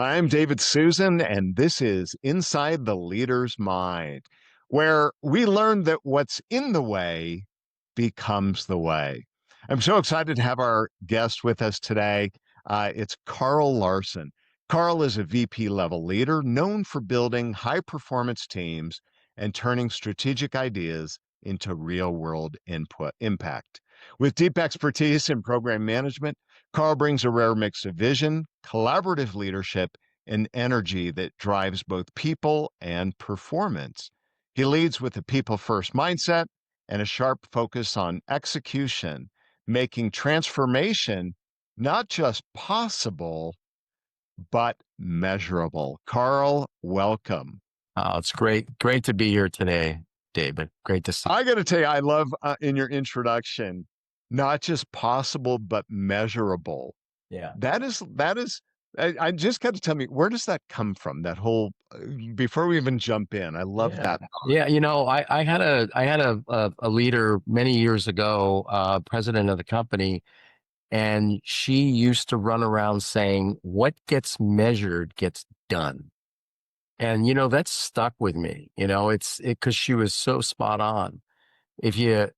I'm David Susan, and this is Inside the Leader's Mind, where we learn that what's in the way becomes the way. I'm so excited to have our guest with us today. It's Karl Larson. Karl is a VP level leader known for building high performance teams and turning strategic ideas into real world input impact. With deep expertise in program management, Karl brings a rare mix of vision, collaborative leadership, and energy that drives both people and performance. He leads with a people first mindset and a sharp focus on execution, making transformation not just possible, but measurable. Karl, welcome. Oh, it's great to be here today, David. Great to see. I got to tell you, I love in your introduction, not just possible, but measurable. Yeah, That is, I just got to tell me, where does that come from? That whole, before we even jump in, I love yeah, that. yeah. I had a leader many years ago, president of the company, and she used to run around saying, "What gets measured gets done." And that's stuck with me. It's because she was so spot on. If you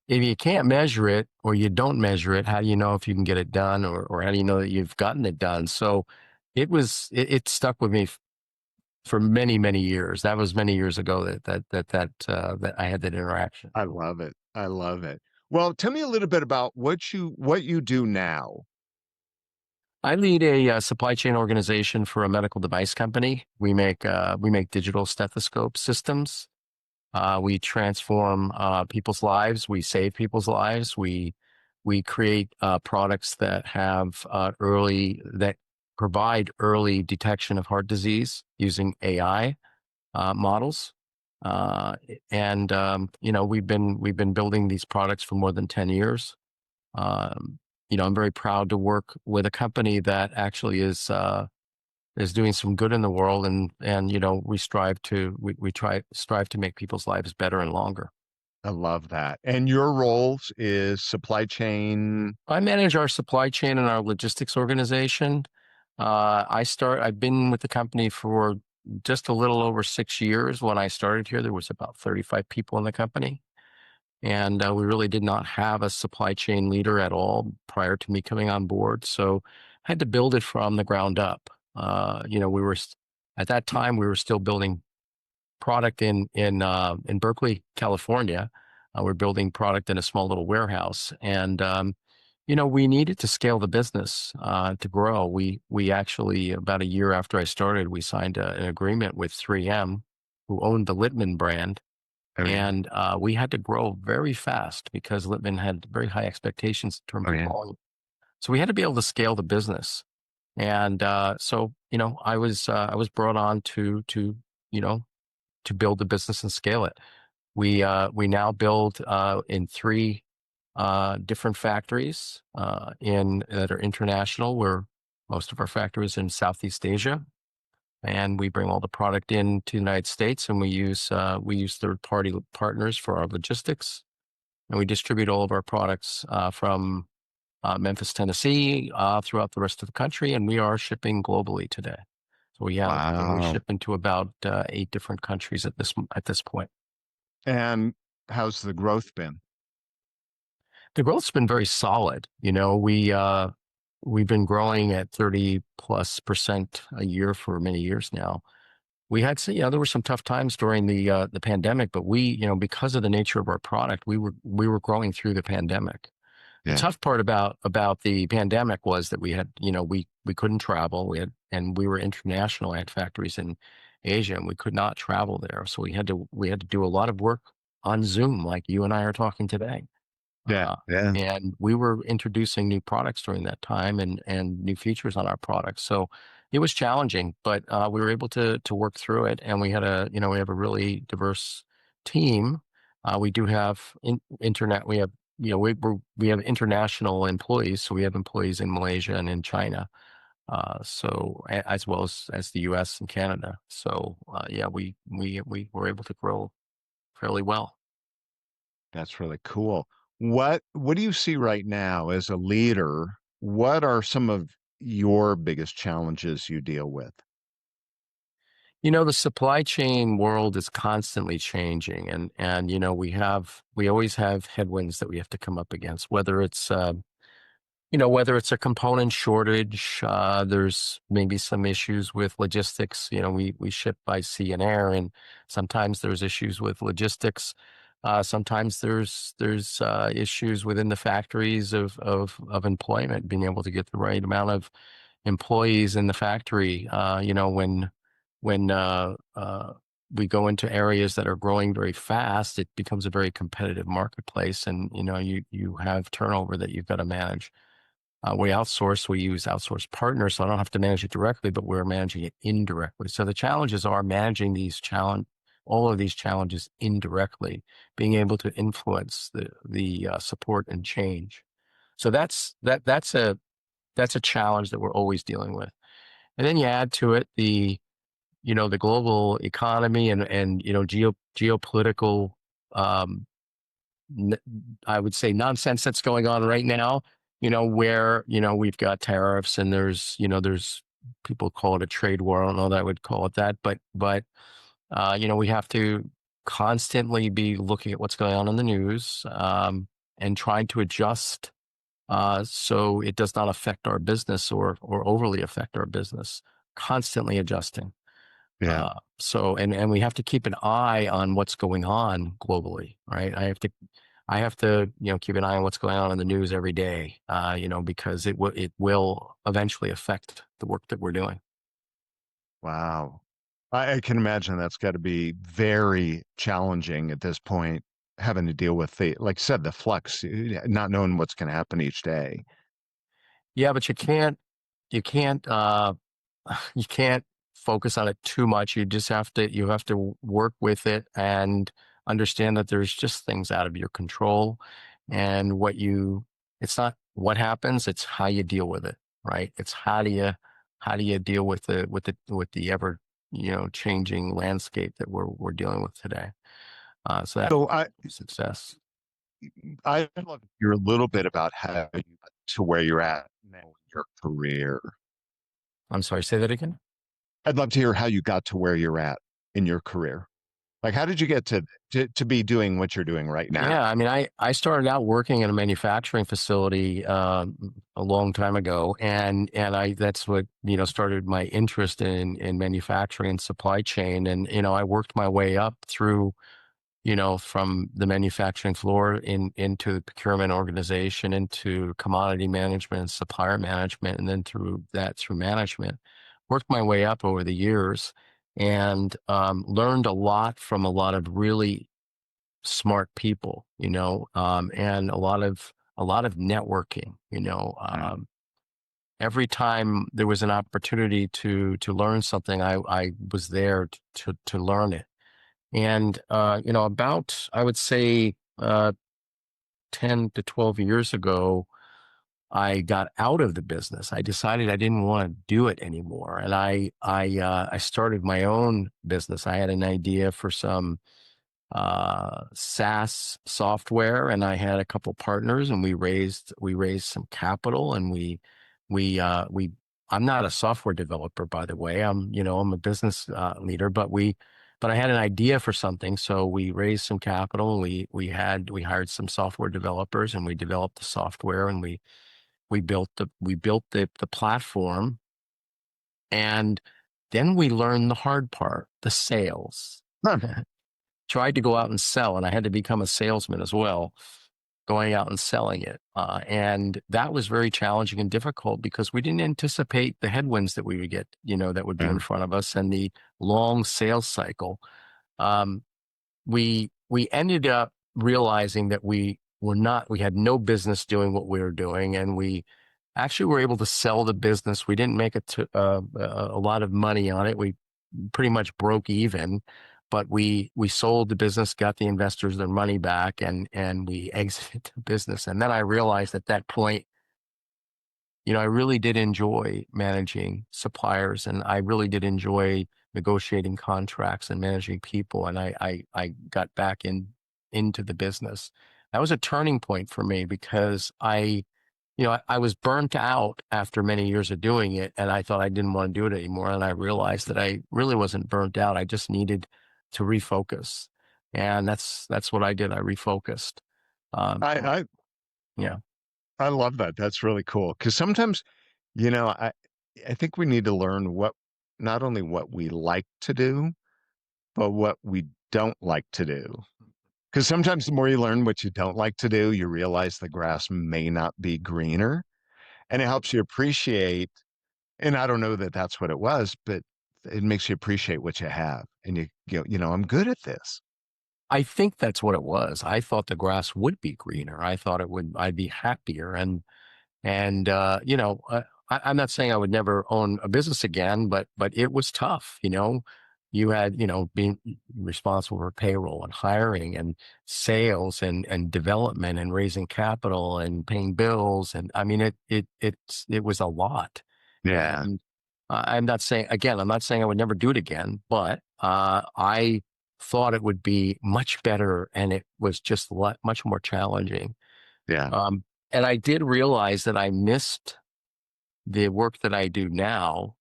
if you can't measure it or you don't measure it, how do you know if you can get it done, or how do you know that you've gotten it done? So it stuck with me for many, many years. That was many years ago that I had that interaction. I love it. I love it. Well, tell me a little bit about what you do now. I lead a supply chain organization for a medical device company. We make digital stethoscope systems. We transform people's lives. We save people's lives. We create products that provide early detection of heart disease using AI models. Uh, and we've been building these products for more than 10 years. I'm very proud to work with a company that actually is doing some good in the world, and we strive to make people's lives better and longer. I love that. And your roles is supply chain. I manage our supply chain and our logistics organization. I've been with the company for just a little over 6 years. When I started here, there was about 35 people in the company. And we really did not have a supply chain leader at all prior to me coming on board. So I had to build it from the ground up. At that time, we were still building product in Berkeley, California. We're building product in a small little warehouse, and we needed to scale the business to grow. We actually, about a year after I started, we signed an agreement with 3M, who owned the Littman brand, Oh yeah. and we had to grow very fast because Littman had very high expectations in terms Oh of yeah. volume. So we had to be able to scale the business, and I was brought on you know to build the business and scale it. We now build in three different factories in that are international. Where most of our factories in Southeast Asia, and we bring all the product into the United States, and we use third party partners for our logistics, and we distribute all of our products from Memphis, Tennessee, throughout the rest of the country, and we are shipping globally today. So we Wow. ship into about 8 different countries at this point. And how's the growth been? The growth's been very solid. We've been growing at 30+% a year for many years now. There were some tough times during the pandemic, but because of the nature of our product, we were growing through the pandemic. The Yeah. tough part about the pandemic was that we couldn't travel. And we were international. I had factories in Asia, and we could not travel there. So we had to do a lot of work on Zoom, like you and I are talking today. Yeah. Uh, Yeah. and we were introducing new products during that time, and new features on our products. So it was challenging, but we were able to work through it. And we have a really diverse team. We do have internet. We have we have international employees. So we have employees in Malaysia and in China. As well as the U.S. and Canada. So yeah, we were able to grow fairly well. That's really cool. What do you see right now as a leader? What are some of your biggest challenges you deal with? The supply chain world is constantly changing, and we always have headwinds that we have to come up against, whether it's a component shortage, there's maybe some issues with logistics. We ship by sea and air, and sometimes there's issues with logistics. Sometimes there's issues within the factories of employment, being able to get the right amount of employees in the factory. When we go into areas that are growing very fast, it becomes a very competitive marketplace, and you have turnover that you've got to manage. We use outsourced partners, so I don't have to manage it directly, but we're managing it indirectly. So the challenges are managing all of these challenges indirectly, being able to influence the support and change. So that's a challenge that we're always dealing with. And then you add to it the global economy and geopolitical, um, n- I would say, nonsense that's going on right now. Where we've got tariffs, and there's people call it a trade war. I don't know that I would call it that, but we have to constantly be looking at what's going on in the news, and trying to adjust, so it does not affect our business or overly affect our business. Constantly adjusting. Yeah. And we have to keep an eye on what's going on globally, right? I have to keep an eye on what's going on in the news every day, because it will eventually affect the work that we're doing. Wow. I can imagine that's got to be very challenging at this point, having to deal with like I said, the flux, not knowing what's going to happen each day. Yeah, but you can't you can't focus on it too much. You have to work with it and understand that there's just things out of your control, and it's not what happens, it's how you deal with it, right? It's how do you deal with the ever changing landscape that we're dealing with today. So that's So success. I'd love to hear a little bit about how you got to where you're at now in your career. I'm sorry, say that again. I'd love to hear how you got to where you're at in your career. Like, how did you get to be doing what you're doing right now? Yeah, I mean, I started out working in a manufacturing facility a long time ago, and I that's what started my interest in manufacturing and supply chain, and I worked my way up through from the manufacturing floor into the procurement organization, into commodity management, supplier management, and then through management. Worked my way up over the years, and learned a lot from a lot of really smart people, and a lot of networking. Yeah. Every time there was an opportunity to learn something, I was there to learn it. And about, I would say, 10 to 12 years ago, I got out of the business. I decided I didn't want to do it anymore, and I started my own business. I had an idea for some SaaS software, and I had a couple partners, and we raised some capital, and we I'm not a software developer, by the way. I'm a business leader, but I had an idea for something, so we raised some capital. We hired some software developers, and we developed the software, and we built the platform, and then we learned the hard part, the sales. Huh. Tried to go out and sell, and I had to become a salesman as well, going out and selling it. And that was very challenging and difficult because we didn't anticipate the headwinds that we would get, that would be Yeah. in front of us, and the long sales cycle. Um, we ended up realizing that we had no business doing what we were doing, and we actually were able to sell the business. We didn't make a lot of money on it. We pretty much broke even, but we sold the business, got the investors their money back, and we exited the business. And then I realized at that point, I really did enjoy managing suppliers, and I really did enjoy negotiating contracts and managing people. And I got back into the business. That was a turning point for me because I was burnt out after many years of doing it, and I thought I didn't want to do it anymore. And I realized that I really wasn't burnt out. I just needed to refocus, and that's what I did. I refocused. Um, I I, yeah, I love that. That's really cool. Because sometimes, you know, I think we need to learn what not only what we like to do, but what we don't like to do. Because sometimes the more you learn what you don't like to do, you realize the grass may not be greener, and it helps you appreciate. And I don't know that that's what it was, but it makes you appreciate what you have, and I'm good at this. I think that's what it was. I thought the grass would be greener. I thought I'd be happier, I'm not saying I would never own a business again, but it was tough. You had, being responsible for payroll and hiring and sales and development and raising capital and paying bills. And I mean, it was a lot. Yeah, And I'm not saying I would never do it again, but I thought it would be much better, and it was just much more challenging. yeah, Um, and I did realize that I missed the work that I do now,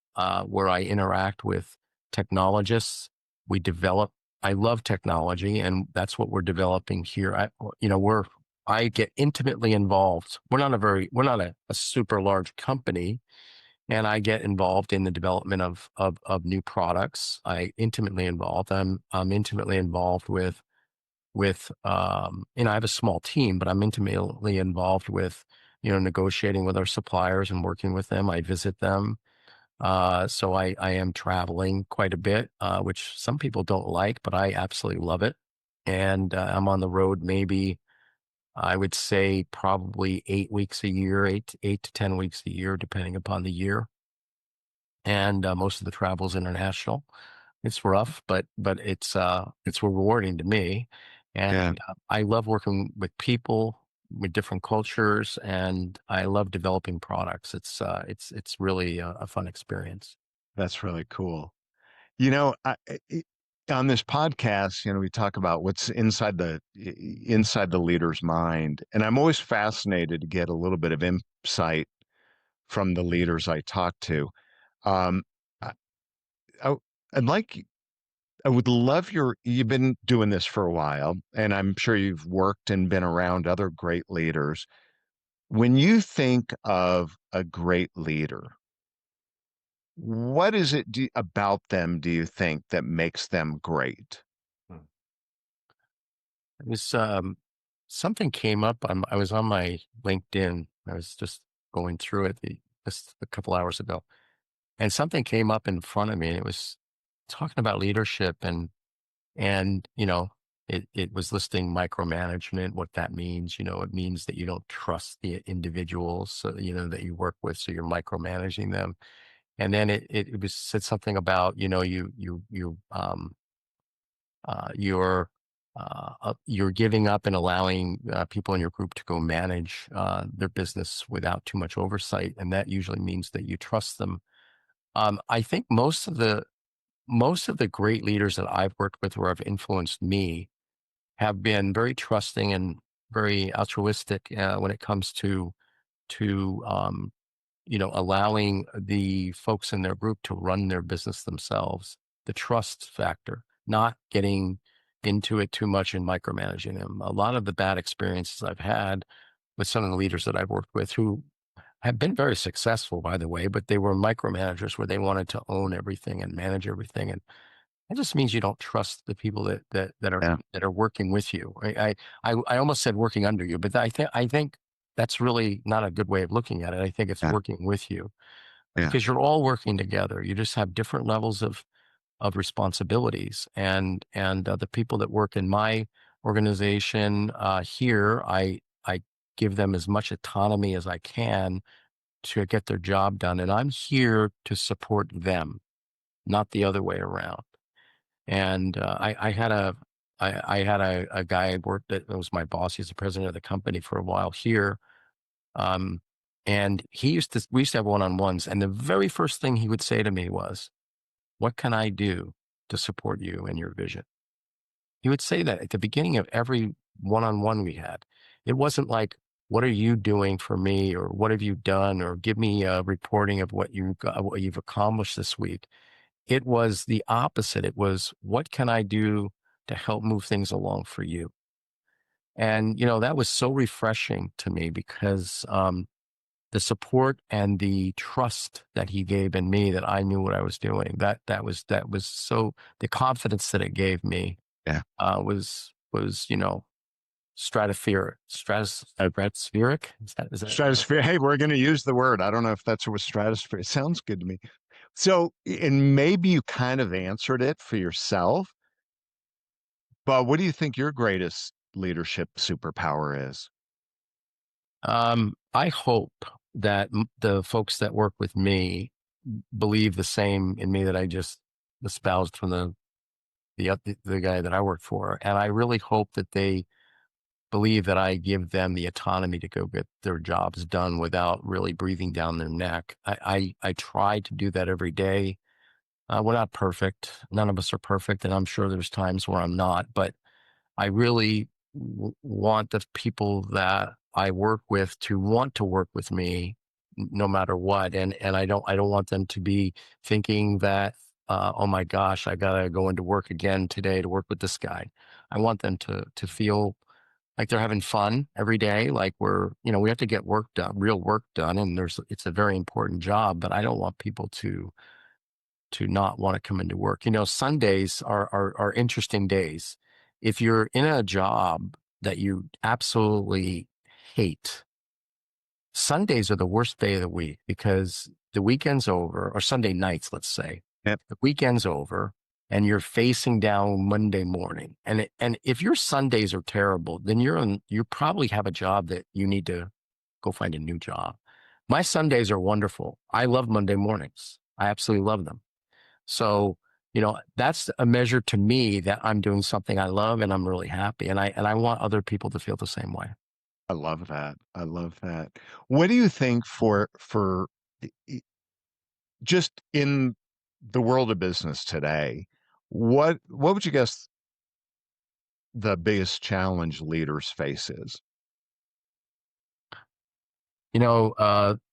where I interact with technologists. We develop, I love technology, and that's what we're developing here. I get intimately involved. We're not a super large company, and I get involved in the development of new products. I'm intimately involved I have a small team, but I'm intimately involved with, negotiating with our suppliers and working with them. I visit them. So I am traveling quite a bit, which some people don't like, but I absolutely love it. And I'm on the road maybe, I would say probably 8 weeks a year, 8 to 10 weeks a year, depending upon the year. And most of the travel is international. It's rough, but it's rewarding to me, yeah. and I love working with people with different cultures, and I love developing products. It's really a fun experience. That's really cool. On this podcast, we talk about what's inside the leader's mind, and I'm always fascinated to get a little bit of insight from the leaders I talk to. Um, I, I, I'd like, I would love you've been doing this for a while, and I'm sure you've worked and been around other great leaders. When you think of a great leader, what is it about them do you think that makes them great? Hmm. It was something came up. I was on my LinkedIn. I was just going through it just a couple hours ago, and something came up in front of me. And it was talking about leadership, and it was listing micromanagement, what that means. It means that you don't trust the individuals, so, that you work with, so you're micromanaging them. And then it was said something about, you're giving up and allowing people in your group to go manage their business without too much oversight, and that usually means that you trust them. I think most of the great leaders that I've worked with or have influenced me have been very trusting and very altruistic when it comes to allowing the folks in their group to run their business themselves. The trust factor, not getting into it too much and micromanaging them. A lot of the bad experiences I've had with some of the leaders that I've worked with, who have been very successful, by the way, but they were micromanagers where they wanted to own everything and manage everything. And that just means you don't trust the people Yeah, that are working with you. I almost said working under you, but I think that's really not a good way of looking at it. I think it's yeah, working with you, yeah, because you're all working together. You just have different levels of responsibilities, and the people that work in my organization here, I give them as much autonomy as I can to get their job done, and I'm here to support them, not the other way around. And I had a guy I worked that was my boss. He's the president of the company for a while here. Um, and we used to have one-on-ones. And the very first thing he would say to me was, "What can I do to support you and your vision?" He would say that at the beginning of every one-on-one we had. It wasn't like, what are you doing for me, or what have you done, or give me a reporting of what you got, what you've accomplished this week. It was the opposite. It was, what can I do to help move things along for you? And, that was so refreshing to me because the support and the trust that he gave in me, that I knew what I was doing, that was so, the confidence that it gave me Yeah. was stratospheric. Is that Stratosphere. Hey, we're going to use the word. I don't know if that's what stratosphere. It sounds good to me. So, and maybe you kind of answered it for yourself, but what do you think your greatest leadership superpower is? I hope that the folks that work with me believe the same in me that I just espoused from the guy that I work for. And I really hope that they believe that I give them the autonomy to go get their jobs done without really breathing down their neck. I try to do that every day. We're not perfect. None of us are perfect. And I'm sure there's times where I'm not, but I really want the people that I work with to want to work with me no matter what. And I don't want them to be thinking that, oh my gosh, I gotta go into work again today to work with this guy. I want them to feel like they're having fun every day. Like we have to get work done, real work done. And it's a very important job, but I don't want people to not want to come into work. Sundays are interesting days. If you're in a job that you absolutely hate, Sundays are the worst day of the week because the weekend's over, or Sunday nights, let's say. Yep. The weekend's over and you're facing down Monday morning. And if your Sundays are terrible, then you probably have a job that you need to go find a new job. My Sundays are wonderful. I love Monday mornings. I absolutely love them. So, that's a measure to me that I'm doing something I love and I'm really happy. And I want other people to feel the same way. I love that. I love that. What do you think for just in the world of business today, what would you guess the biggest challenge leaders face is?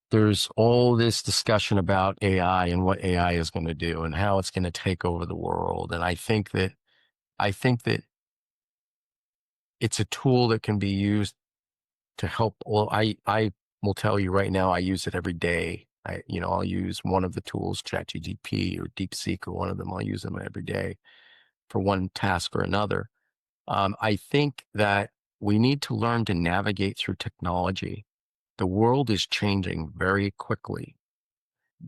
There's all this discussion about AI and what AI is going to do and how it's going to take over the world. And I think that it's a tool that can be used to help. Well, I will tell you right now, I use it every day. I'll use one of the tools, ChatGPT or DeepSeek or one of them. I'll use them every day for one task or another. I think that we need to learn to navigate through technology. The world is changing very quickly,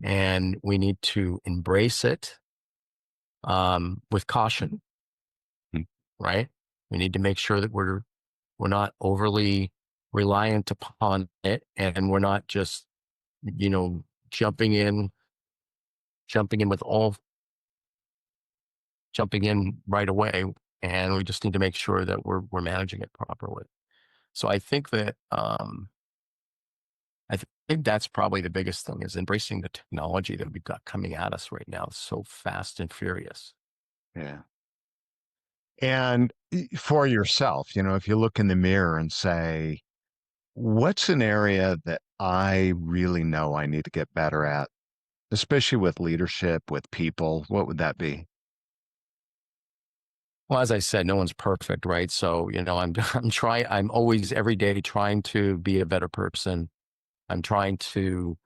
and we need to embrace it with caution, Hmm. right? We need to make sure that we're not overly reliant upon it, and we're not just you know jumping in jumping in with all jumping in right away. And we just need to make sure that we're managing it properly. So I think that I think that's probably the biggest thing, is embracing the technology that we've got coming at us right now. It's so fast and furious. Yeah. And for yourself, if you look in the mirror and say, what's an area that I really know I need to get better at, especially with leadership, with people, what would that be? Well, as I said, no one's perfect, right? So, I'm always every day trying to be a better person. I'm trying to,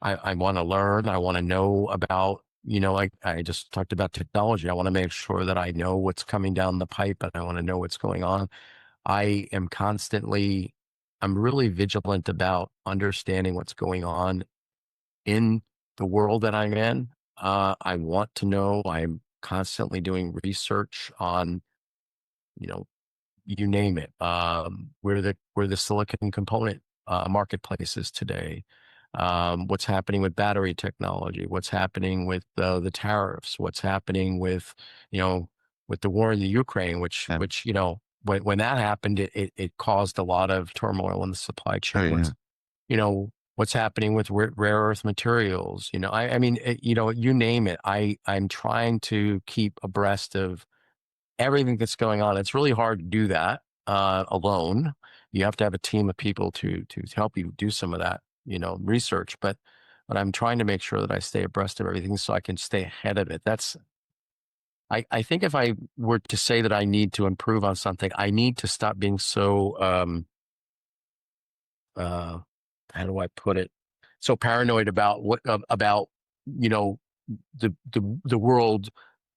I want to learn. I want to know about, like I just talked about technology. I want to make sure that I know what's coming down the pipe and I want to know what's going on. I am constantly, I'm really vigilant about understanding what's going on in the world that I'm in. I want to know. I'm constantly doing research on, you know, you name it, where the silicon component marketplace is today. What's happening with battery technology? What's happening with the tariffs? What's happening you know, with the war in the Ukraine? Yeah. Which when that happened, it caused a lot of turmoil in the supply Oh, chain. yeah. What's happening with rare earth materials? I mean, you name it. I'm trying to keep abreast of everything that's going on. It's really hard to do that alone. you have to have a team of people to help you do some of that, research. But I'm trying to make sure that I stay abreast of everything so I can stay ahead of it. I think if I were to say that I need to improve on something, I need to stop being so uh how do I put it? So paranoid about about you know the world,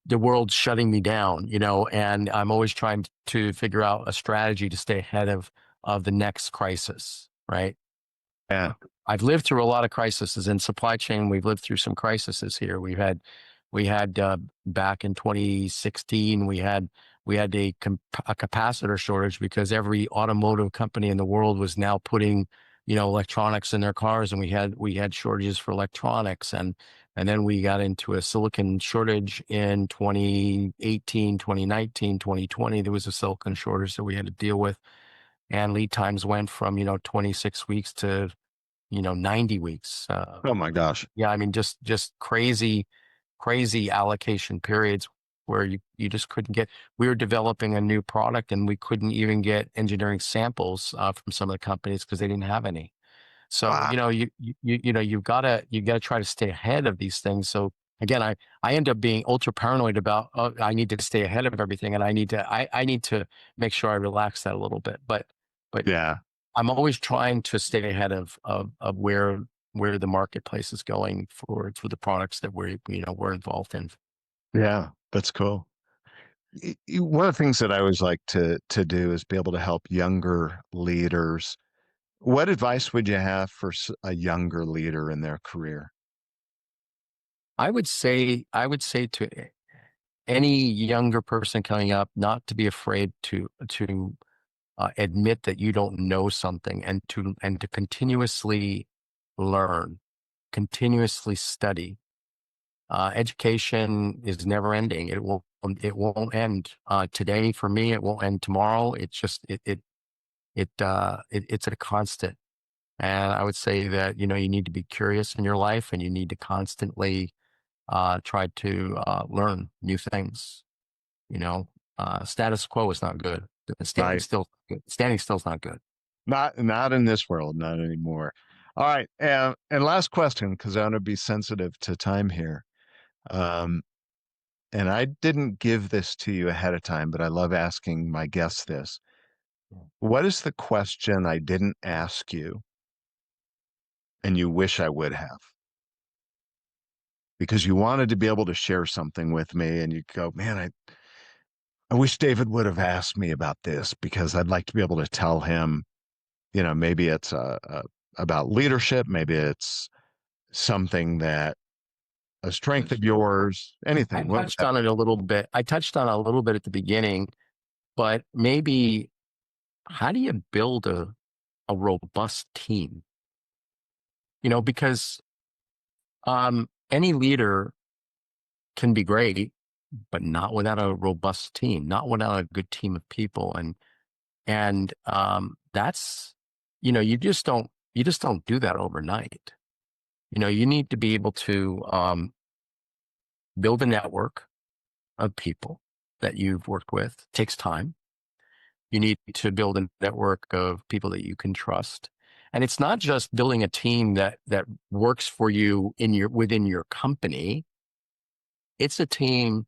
the world's shutting me down, and I'm always trying to figure out a strategy to stay ahead of the next crisis, right? Yeah. I've lived through a lot of crises in supply chain. We've lived through some crises here. We had back in 2016, we had a capacitor shortage because every automotive company in the world was now putting, electronics in their cars, and we had shortages for electronics, and then we got into a silicon shortage in 2018, 2019, 2020. There was a silicon shortage that we had to deal with, and lead times went from 26 weeks to 90 weeks. Oh my gosh. Yeah, I mean, just crazy allocation periods where you just couldn't get. We were developing a new product and we couldn't even get engineering samples from some of the companies because they didn't have any. So, Wow. you've got to try to stay ahead of these things. So again, I end up being ultra paranoid about, oh, I need to stay ahead of everything, and I need to make sure I relax that a little bit. But Yeah. I'm always trying to stay ahead of where the marketplace is going for the products that we're involved in. Yeah. That's cool. One of the things that I always like to do is be able to help younger leaders. What advice would you have for a younger leader in their career? I would say to any younger person coming up, not to be afraid to admit that you don't know something, and to continuously learn, continuously study. Education is never ending. It won't end today for me. It won't end tomorrow. It's just it's a constant. And I would say that you need to be curious in your life, and you need to constantly try to learn new things. Status quo is not good. Standing Right. still, standing still is not good. Not in this world, not anymore. All right. And last question, because I want to be sensitive to time here. Um, and I didn't give this to you ahead of time, but I love asking my guests this. What is the question I didn't ask you and you wish I would have? Because you wanted to be able to share something with me and you go, man, I wish David would have asked me about this because I'd like to be able to tell him, maybe it's about leadership, maybe it's something that a strength of yours, I anything. What would touched that on it a little bit. I touched on it a little bit at the beginning, but maybe how do you build a robust team? Because any leader can be great, but not without a robust team, not without a good team of people. And that's, you just don't do that overnight. You need to be able to build a network of people that you've worked with. It takes time. You need to build a network of people that you can trust. And it's not just building a team that works for you within your company. It's a team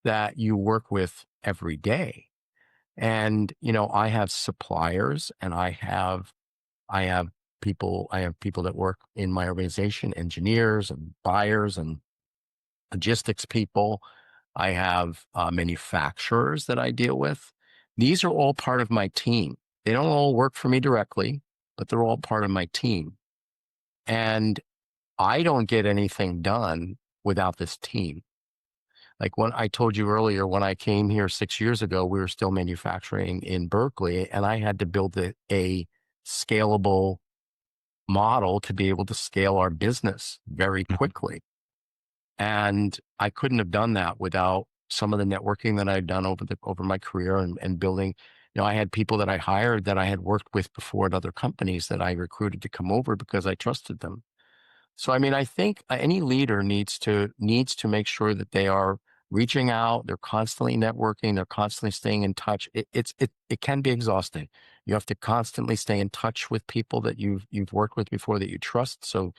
that you work with every day. And I have suppliers, and I have people that work in my organization, engineers and buyers and logistics people. I have manufacturers that I deal with. These are all part of my team. They don't all work for me directly, but they're all part of my team. And I don't get anything done without this team. Like when I told you earlier, when I came here 6 years ago, we were still manufacturing in Berkeley, and I had to build a scalable model to be able to scale our business very Mhm. quickly. And I couldn't have done that without some of the networking that I'd done over my career, and building. I had people that I hired that I had worked with before at other companies that I recruited to come over because I trusted them. So I mean, I think any leader needs to make sure that they are reaching out, they're constantly networking, they're constantly staying in touch. It can be exhausting. You have to constantly stay in touch with people that you've worked with before that you trust, so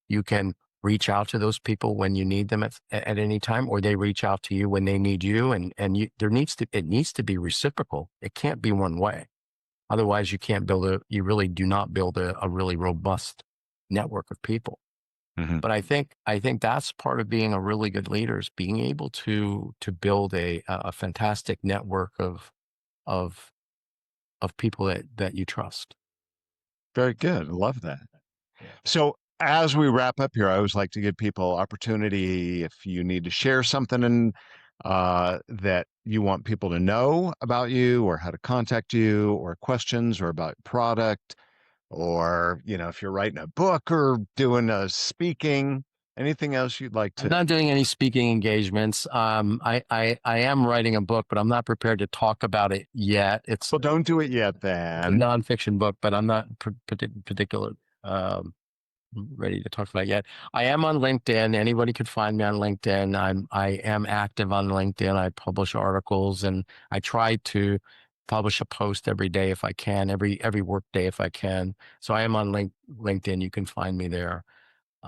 you can reach out to those people when you need them at any time, or they reach out to you when they need you. And it needs to be reciprocal. It can't be one way. Otherwise, you really do not build a really robust network of people. Mhm. But I think that's part of being a really good leader, is being able to build a fantastic network of people that you trust. Very good. I love that. Yeah. So as we wrap up here, I always like to give people opportunity if you need to share something that you want people to know about you or how to contact you or questions or about product or, if you're writing a book or doing a speaking, anything else you'd like I'm to. not doing any speaking engagements. I am writing a book, but I'm not prepared to talk about it yet. Well, don't do it yet It's a then. nonfiction book, but I'm not particular um, ready to talk about it yet. I am on LinkedIn. Anybody could find me on LinkedIn. I am active on LinkedIn. I publish articles, and I try to publish a post every day if I can, every work day if I can. So I am on LinkedIn. You can find me there.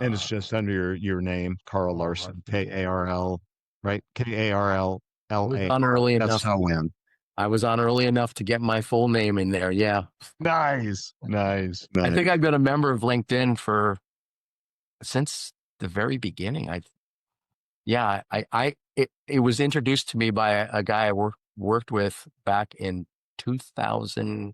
And it's Uh, just under your name, Karl Karl Larson. Larson, Karl, right? I was Karlla. on early enough. SON. I was on early enough to get my full name in there. Yeah. Nice, nice, I nice. think I've been a member of LinkedIn since the very beginning. Yeah, it was introduced to me by a guy I worked with back in 2004.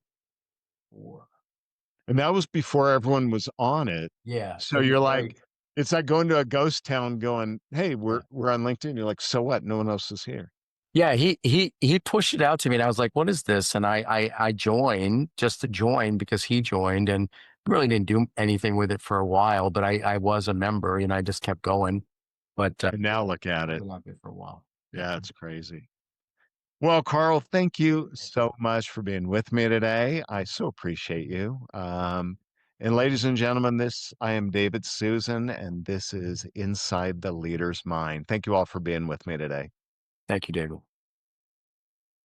And that was before everyone was on it. Yeah, So so the you're very like, it's like going to a ghost town going, hey, we're yeah. we're on LinkedIn. You're like, so what? No one else is here. Yeah, he pushed it out to me, and I was like, "What is this?" And I joined just to join because he joined, and really didn't do anything with it for a while. But I was a member, and I just kept going. But And now look at I've it. been like it for a while. Yeah. Yeah, it's crazy. Well, Karl, thank you so much for being with me today. I so appreciate you. And ladies and gentlemen, I am David Susan, and this is Inside the Leader's Mind. Thank you all for being with me today. Thank you, David.